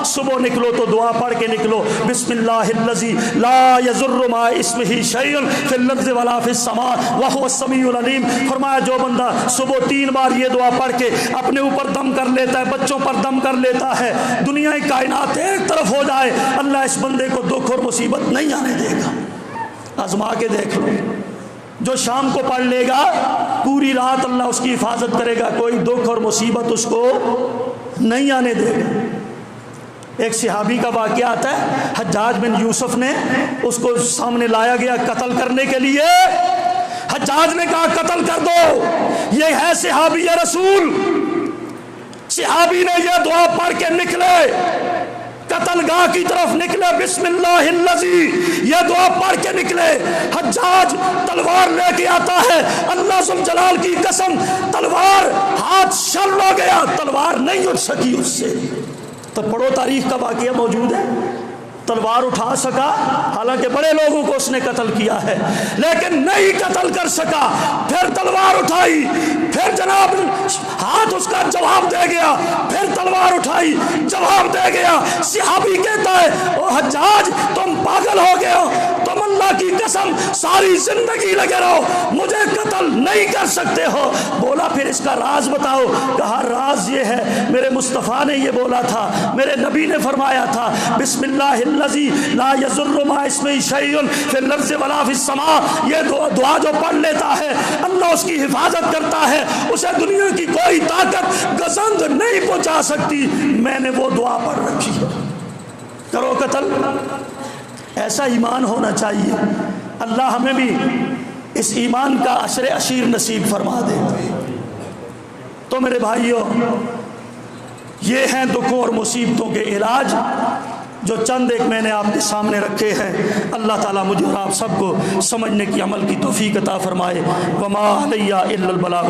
صبح نکلو تو دعا پڑھ کے نکلو، بسم اللہ الذی لا یضر مع اسمہ شیء فی الارض ولا فی السماء وهو السمیع العلیم۔ فرمایا جو بندہ صبح 3 بار یہ دعا پڑھ کے اپنے اوپر دم کر لیتا ہے، بچوں پر دم کر لیتا ہے، دنیا کائنات ایک طرف ہو جائے، اللہ اس بندے کو دکھ اور مصیبت نہیں آنے دے گا۔ آزما کے دیکھ لو، جو شام کو پڑھ لے گا پوری رات اللہ اس کی حفاظت کرے گا، کوئی دکھ اور مصیبت اس کو نہیں آنے دے گا۔ ایک صحابی کا واقعہ آتا ہے، حجاج بن یوسف نے اس کو سامنے لایا گیا قتل کرنے کے لیے، حجاج نے کہا قتل کر دو، یہ ہے صحابی رسول۔ صحابی نے یہ دعا پڑھ کے نکلے، قتل گاہ کی طرف نکلے، بسم اللہ الذی، یہ دعا پڑھ کے نکلے۔ حجاج تلوار لے کے آتا ہے، اللہ ذوالجلال کی قسم تلوار ہاتھ شل ہو گیا، تلوار نہیں اٹھ سکی اس سے۔ تو پڑھو تاریخ کا واقعہ موجود ہے، تلوار اٹھا سکا، حالانکہ بڑے لوگوں کو اس نے قتل کیا ہے لیکن نہیں قتل کر سکا۔ پھر تلوار اٹھائی، پھر جناب ہاتھ اس کا جواب دے گیا، پھر تلوار اٹھائی، جواب دے گیا۔ صحابی کہتا ہے او حجاج تم پاگل ہو گئے ہو، تم اللہ کی قسم ساری زندگی لگے رہو، مجھے قتل نہیں کر سکتے ہو۔ بولا پھر اس کا راز بتاؤ۔ کہا راز یہ ہے، میرے مصطفیٰ نے یہ بولا تھا، میرے نبی نے فرمایا تھا، بسم اللہ الذی لا یضر مع اسمہ شیء فی الارض ولا فی السماء، یہ دعا جو پڑھ لیتا ہے اللہ اس کی حفاظت کرتا ہے، اسے دنیا کی کوئی طاقت گزند نہیں پہنچا سکتی۔ میں نے وہ دعا پڑھ رکھی ہے، کرو قتل۔ ایسا ایمان ہونا چاہیے، اللہ ہمیں بھی اس ایمان کا عشر عشیر نصیب فرما دے۔ تو میرے بھائیوں، یہ ہیں دکھوں اور مصیبتوں کے علاج جو چند ایک میں نے آپ کے سامنے رکھے ہیں۔ اللہ تعالیٰ مجھے اور آپ سب کو سمجھنے کی، عمل کی توفیق عطا فرمائے۔ وما علیہ الا البلاغ۔